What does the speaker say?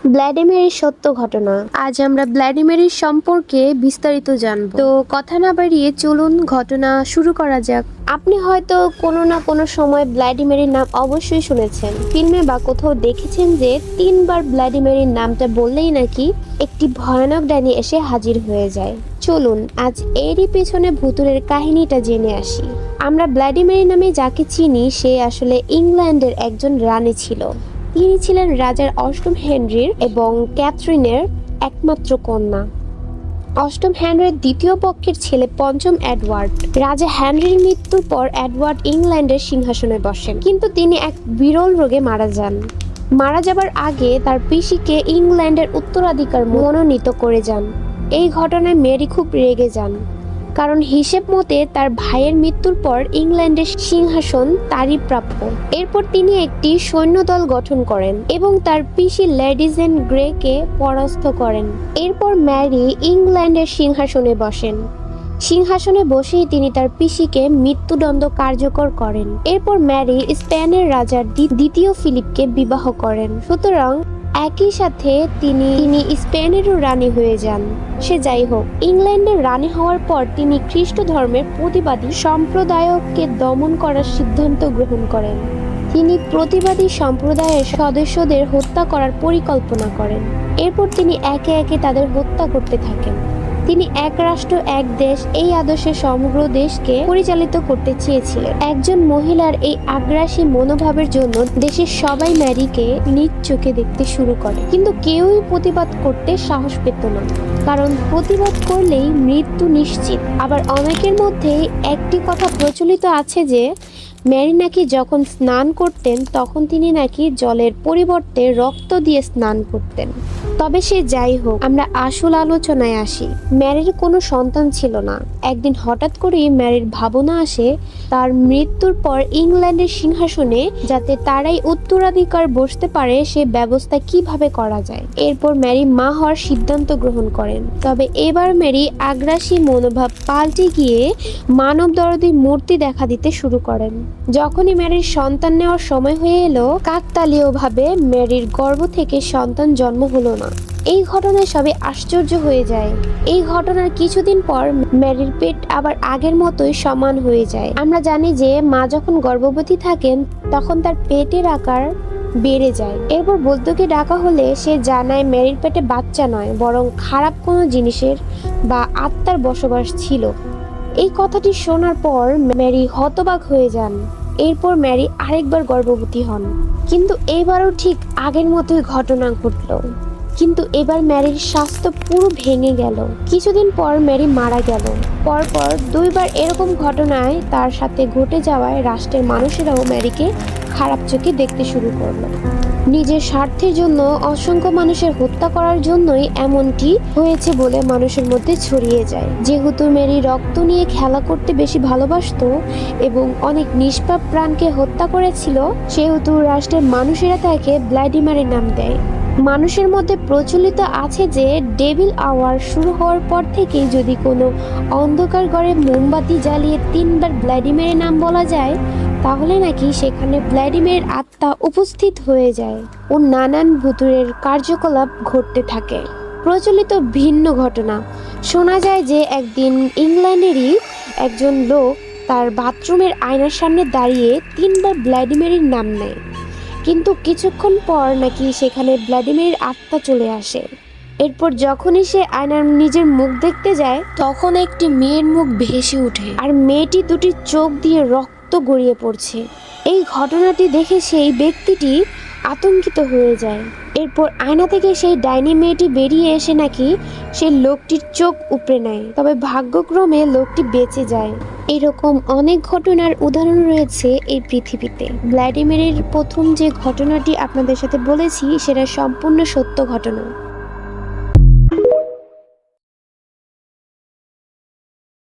ভ্লাদিমিরের সত্য ঘটনা। আজ আমরা ভ্লাদিমিরের সম্পর্কে বিস্তারিত জানব। তো কথা না বাড়িয়ে চলুন ঘটনা শুরু করা যাক। আপনি হয়তো কোনো না কোনো সময় ভ্লাদিমিরের নাম অবশ্যই শুনেছেন। ফিল্মে বা কোথাও দেখেছেন যে 3বার ভ্লাদিমিরের নামটা বললেই নাকি একটি ভয়ানক ডাইনি এসে হাজির হয়ে যায়। চলুন আজ এরই পেছনে ভুতুড়ের কাহিনীটা জেনে আসি। আমরা ভ্লাদিমির নামে যাকে চিনি সে আসলে ইংল্যান্ডের একজন রানী ছিল। তিনি ছিলেন রাজার অষ্টম হেনরির এবং ক্যাথরিনের একমাত্র কন্যা। অষ্টম হেনরির দ্বিতীয় পক্ষের ছেলে পঞ্চম এডওয়ার্ড। রাজা হেনরির মৃত্যুর পর এডওয়ার্ড ইংল্যান্ডের সিংহাসনে বসেন, কিন্তু তিনি এক বিরল রোগে মারা যান। মারা যাবার আগে তার পিসিকে ইংল্যান্ডের উত্তরাধিকার মনোনীত করে যান। এই ঘটনায় মেরি খুব রেগে যান, কারণ হিসেব মতে তার ভাইয়ের মৃত্যুর পর ইংল্যান্ডের সিংহাসন তারই প্রাপ্য। এরপর তিনি একটি সৈন্যদল গঠন করেন এবং তার পিসি লেডি জেন গ্রেকে পরাস্ত করেন। এরপর ম্যারি ইংল্যান্ডের সিংহাসনে বসেন। সিংহাসনে বসেই তিনি তার পিসিকে মৃত্যুদণ্ড কার্যকর করেন। এরপর ম্যারি স্পেনের রাজার দ্বিতীয় ফিলিপকে বিবাহ করেন। সুতরাং একই সাথে তিনি স্পেনেরও রানী হয়ে যান। সে যাই হোক, ইংল্যান্ডের রানী হওয়ার পর তিনি খ্রিস্ট ধর্মের প্রতিবাদী সম্প্রদায়কে দমন করার সিদ্ধান্ত গ্রহণ করেন। তিনি প্রতিবাদী সম্প্রদায়ের সদস্যদের হত্যা করার পরিকল্পনা করেন। এরপর তিনি একে একে তাদের হত্যা করতে থাকেন। তিনি এক রাষ্ট্র এক দেশ এই আদর্শে সমগ্র দেশকে পরিচালিত করতে চেয়েছিলেন। একজন মহিলার এই আগ্রাসী মনোভাবের জন্য দেশের সবাই ম্যারিকে নিজ চোখে দেখতে শুরু করে, কিন্তু কেউই প্রতিবাদ করতে সাহস পেত না, কারণ প্রতিবাদ করলেই মৃত্যু নিশ্চিত। আবার অনেকের মধ্যে একটি কথা প্রচলিত আছে যে ম্যারি নাকি যখন স্নান করতেন তখন তিনি নাকি জলের পরিবর্তে রক্ত দিয়ে স্নান করতেন। তবে সে যাই হোক, আমরা আসল আলোচনায় আসি। ম্যারির কোনো সন্তান ছিল না। একদিন হঠাৎ করেই ম্যারির ভাবনা আসে তার মৃত্যুর পর ইংল্যান্ডের সিংহাসনে যাতে তারাই উত্তরাধিকার বসতে পারে সে ব্যবস্থা কিভাবে করা যায়। এরপর ম্যারি মা হওয়ার সিদ্ধান্ত গ্রহণ করেন। তবে এবার ম্যারি আগ্রাসী মনোভাব পাল্টে গিয়ে মানবদরদী মূর্তি দেখা দিতে শুরু করেন। যখনই ম্যারির সন্তান নেওয়ার সময় হয়ে এলো, কাকতালীয়ভাবে ম্যারির গর্ভ থেকে সন্তান জন্ম হলো না। এই ঘটনায় সবাই আশ্চর্য হয়ে যায়। এই ঘটনার কিছুদিন পর ম্যারির পেট আবার আগের মতোই সমান হয়ে যায়। আমরা জানি যে মা যখন গর্ভবতী থাকেন তখন তার পেটের আকার বেড়ে যায়। এরপর বৈদ্যকে ডাকা হলে সে জানায় ম্যারির পেটে বাচ্চা নয়, বরং খারাপ কোনো জিনিসের বা আত্মার বসবাস ছিল। এই কথাটি শোনার পর ম্যারি হতবাক হয়ে যান। এরপর ম্যারি আরেকবার গর্ভবতী হন, কিন্তু এবারও ঠিক আগের মতোই ঘটনা ঘটল। কিন্তু এবার ম্যারির স্বাস্থ্য পুরো ভেঙে গেল। কিছুদিন পর ম্যারি মারা গেল। পরপর 2বার এরকম ঘটনায় তার সাথে ঘটে যাওয়ায় রাষ্ট্রের মানুষেরাও ম্যারিকে খারাপ চোখে দেখতে শুরু করলো। নিজের স্বার্থের জন্য অসংখ্য মানুষের হত্যা করার জন্যই এমনটি হয়েছে বলে মানুষের মধ্যে ছড়িয়ে যায়। যেহেতু ম্যারি রক্ত নিয়ে খেলা করতে বেশি ভালোবাসতো এবং অনেক নিষ্পাপ প্রাণকে হত্যা করেছিল, সেহেতু রাষ্ট্রের মানুষেরা তাকে ভ্লাদিমিরের নাম দেয়। মানুষের মধ্যে প্রচলিত আছে যে ডেভিল আওয়ার শুরু হওয়ার পর থেকেই যদি কোনো অন্ধকার ঘরে মোমবাতি জ্বালিয়ে 3বার ভ্লাদিমিরের নাম বলা যায়, তাহলে নাকি সেখানে ভ্লাদিমিরের আত্মা উপস্থিত হয়ে যায় ও নানান ভুতুড়ের কার্যকলাপ ঘটতে থাকে। প্রচলিত ভিন্ন ঘটনা শোনা যায় যে একদিন ইংল্যান্ডেরই একজন লোক তার বাথরুমের আয়নার সামনে দাঁড়িয়ে 3বার ভ্লাদিমিরের নাম নেয়, কিন্তু কিছুক্ষণ পর নাকি সেখানে ভ্লাদিমিরের আত্মা চলে আসে। এরপর যখনই সে আয়নার নিজের মুখ দেখতে যায় তখন একটি মেয়ের মুখ ভেসে ওঠে আর মেয়েটি দুটি চোখ দিয়ে রক্ত গড়িয়ে পড়ছে। এই ঘটনাটি দেখে সেই ব্যক্তিটি আতঙ্কিত হয়ে যায়। এরপর আয়না থেকে সেই ডাইনি মেয়েটি বেরিয়ে এসে নাকি সেই লোকটির চোখ উপড়ে নেয়, তবে ভাগ্যক্রমে লোকটি বেঁচে যায়। এরকম অনেক ঘটনার উদাহরণ রয়েছে এই পৃথিবীতে। ভ্লাদিমিরের প্রথম যে ঘটনাটি আপনাদের সাথে বলেছি সেটা সম্পূর্ণ সত্য ঘটনা।